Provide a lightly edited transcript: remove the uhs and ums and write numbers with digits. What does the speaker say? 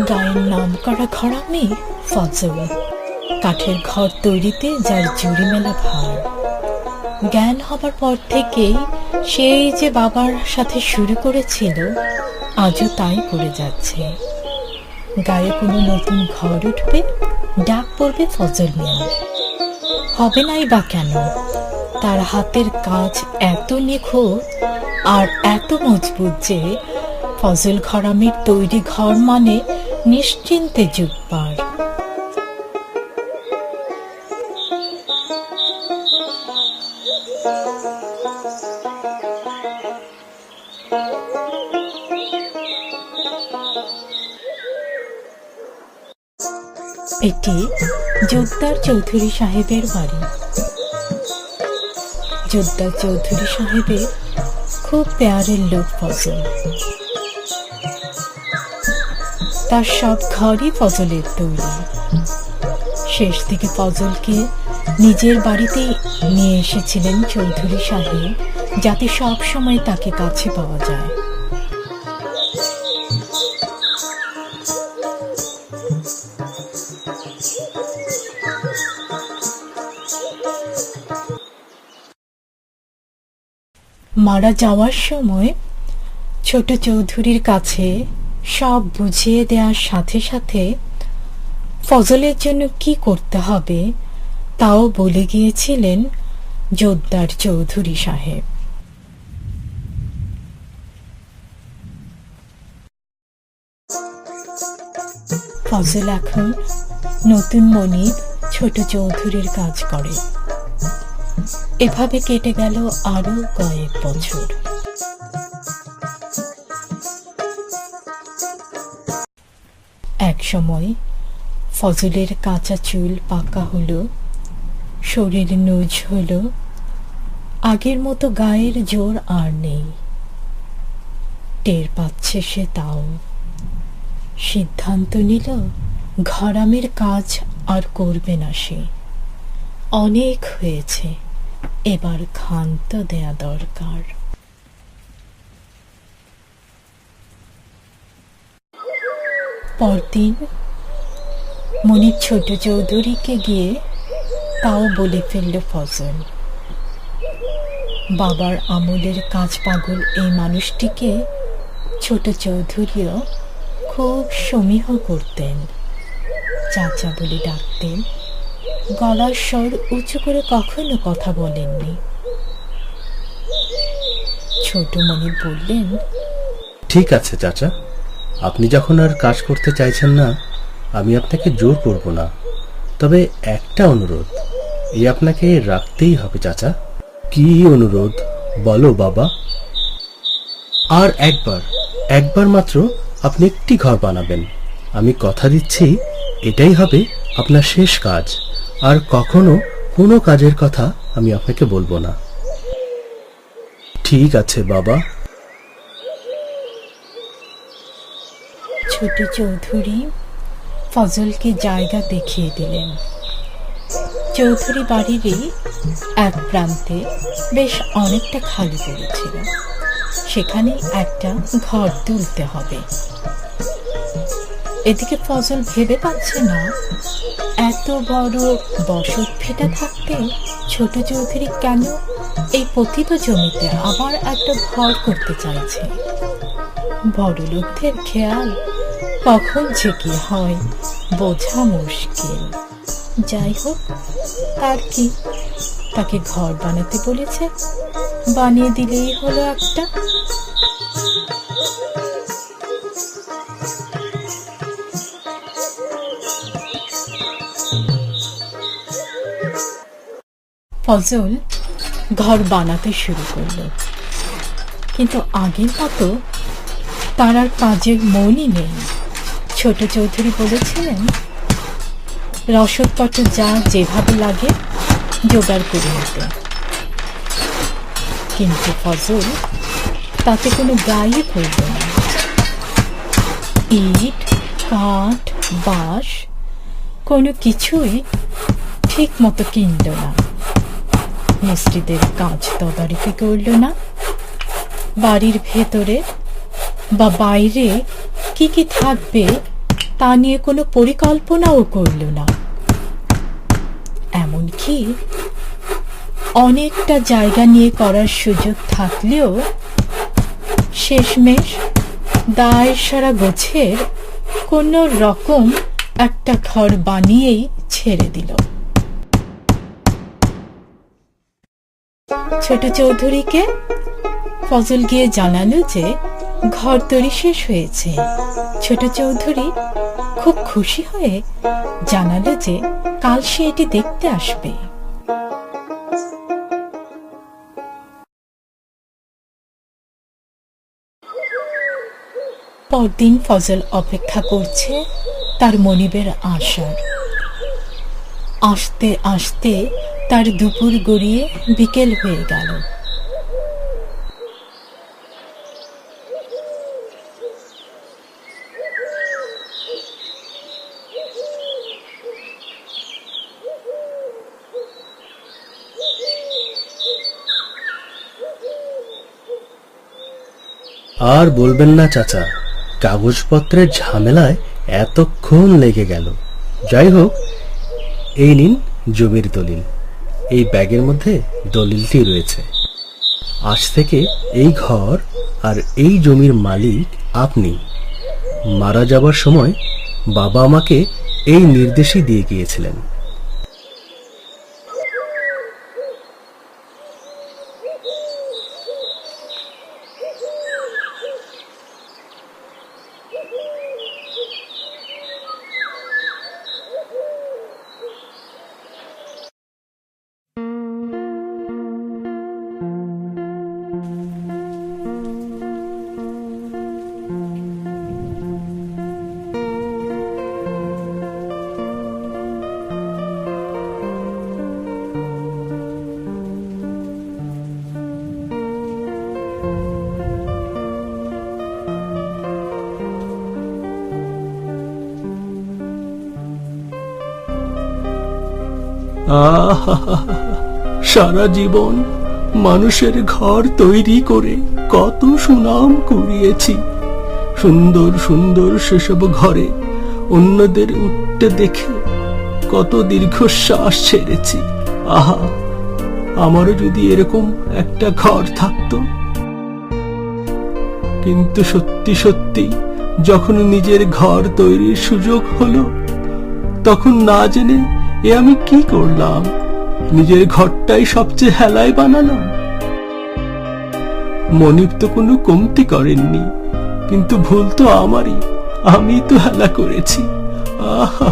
গায়ের নাম করা ঘরামি ফজল, কাঠের ঘর তৈরিতে যার জুড়ি মেলা ভার। জ্ঞান হবার পর থেকেই সেই যে বাবার সাথে শুরু করেছিল, আজও তাই করে যাচ্ছে। গায়ে কোনো নতুন ঘর উঠবে, ডাক পড়বে ফজল মিয়া। হবে নাই বা কেন, তার হাতের কাজ এত নিখুঁত আর এত মজবুত যে ফজল ঘরামির তৈরি ঘর মানে নিশ্চিন্তে যুগ পার। এটি জোদ্দার চৌধুরী সাহেবের বাড়ি। জোদ্দার চৌধুরী সাহেবের খুব প্যারের লোক ফজল। তার সব ঘরই ফজলের তৈরি। শেষ দিকে ফজলকে নিজের বাড়িতে নিয়ে এসেছিলেন চৌধুরী সাহেব, যাতে সব সময় তাকে কাছে পাওয়া যায়। মারা যাওয়ার সময় ছোট চৌধুরীর কাছে সব বুঝিয়ে দেওয়ার সাথে সাথে ফজলের জন্য কি করতে হবে তাও বলে গিয়েছিলেন জোদ্দার চৌধুরী সাহেব। ফজল এখন নতুন মনিব ছোট চৌধুরীর কাজ করে। এভাবে কেটে গেল আরো কয়েক বছর। এক সময় ফজলের কাঁচা চুল পাকা হলো, শরীর নুজ হলো, আগের মতো গায়ের জোর আর নেই। টের পাচ্ছে সে তাও। সিদ্ধান্ত নিল ঘরামের কাজ আর করবে না সে। অনেক হয়েছে, এবার ক্ষান্ত দেয়া দরকার। পরদিন মনিব ছোট চৌধুরীকে গিয়ে তাও বলে ফেলল ফজল। বাবার আমলের কাজ পাগল এই মানুষটিকে ছোট চৌধুরীও খুব সমীহ করতেন, চাচা বলে ডাকতেন। গলার স্বর উঁচু করে কখনো কথা বলেননি। ছোট মনিব বললেন, ঠিক আছে চাচা, আপনি যখন আর কাজ করতে চাইছেন না, আমি আপনাকে জোর করব না। তবে একটা অনুরোধ, এই আপনাকে রাখতেই হবে চাচা। কি অনুরোধ বলো বাবা? আর একবার মাত্র আপনি একটি ঘর বানাবেন। আমি কথা দিচ্ছি এটাই হবে আপনার শেষ কাজ। আর কখনো কোনো কাজের কথা আমি আপনাকে বলবো না। ঠিক আছে বাবা। ছোট চৌধুরী ফজলকে জায়গা দেখিয়ে দিলেন। চৌধুরী বাড়িরই এক প্রান্তে বেশ অনেকটা খালি পড়েছিল, সেখানে একটা ঘর তুলতে হবে। এদিকে ফজল ভেবে পাচ্ছে না, এত বড় বসত ভিটা থাকতে ছোট চৌধুরী কেন এই পতিত জমিতে আবার একটা ঘর করতে চাইছে। বড় লোকদের খেয়াল কখন যে কি হয় বোঝা মুশকিল। যাই হোক, তার কি, তাকে ঘর বানাতে বলেছে, বানিয়ে দিলেই হলো একটা। ফজল ঘর বানাতে শুরু করলো, কিন্তু আগের মতো তার আর কাজের মনই নেই। ছোট চৌধুরী বলেছিলেন রসদপত্র যা যেভাবে লাগে জোগাড় করে নিতে, কিন্তু ফজল তাতে কোনো গায়ে পড়ল না। ইট, কাঠ, বাঁশ কোনো কিছুই ঠিক মতো কিনল না। মিস্ত্রিদের কাজ তদারকি করল না। বাড়ির ভেতরে বা বাইরে কি কি থাকবে তা নিয়ে কোনো পরিকল্পনাও করল না। এমনকি অনেকটা জায়গা নিয়ে করার সুযোগ থাকলেও শেষমেশ দায় সারা গোছের কোন রকম একটা ঘর বানিয়েই ছেড়ে দিল। ছোট চৌধুরীকে ফজল গিয়ে জানালো যে ঘর তৈরি শেষ হয়েছে। ছোট চৌধুরী খুব খুশি হয়ে জানালো যে কাল সে এটি দেখতে আসবে। পরদিন ফজল অপেক্ষা করছে তার মনিবের আসার। আসতে আসতে তার দুপুর গড়িয়ে বিকেল হয়ে গেল। আর বলবেন না চাচা, কাগজপত্রের ঝামেলায় এতক্ষণ লেগে গেল। যাই হোক, এই নিন জমির দলিল। এই ব্যাগের মধ্যে দলিলটি রয়েছে। আজ থেকে এই ঘর আর এই জমির মালিক আপনি। মারা যাবার সময় বাবা আমাকে এই নির্দেশই দিয়ে গিয়েছিলেন। সারা জীবন মানুষের ঘর তৈরি করে কত সুনাম কুড়িয়েছি। সুন্দর সুন্দর সেসব ঘরে অন্যদের উঠতে দেখে কত দীর্ঘশ্বাস ছেড়েছি। আহা, আমারও যদি এরকম একটা ঘর থাকতো। কিন্তু সত্যি সত্যি যখন নিজের ঘর তৈরির সুযোগ হলো, তখন না জেনে এ আমি কি করলাম? নিজের ঘরটাই সবচেয়ে হেলায় বানালাম। মনিব তো কোনো কমতি করেননি, কিন্তু ভুল তো আমারই। আমি তো হেলা করেছি। আহা।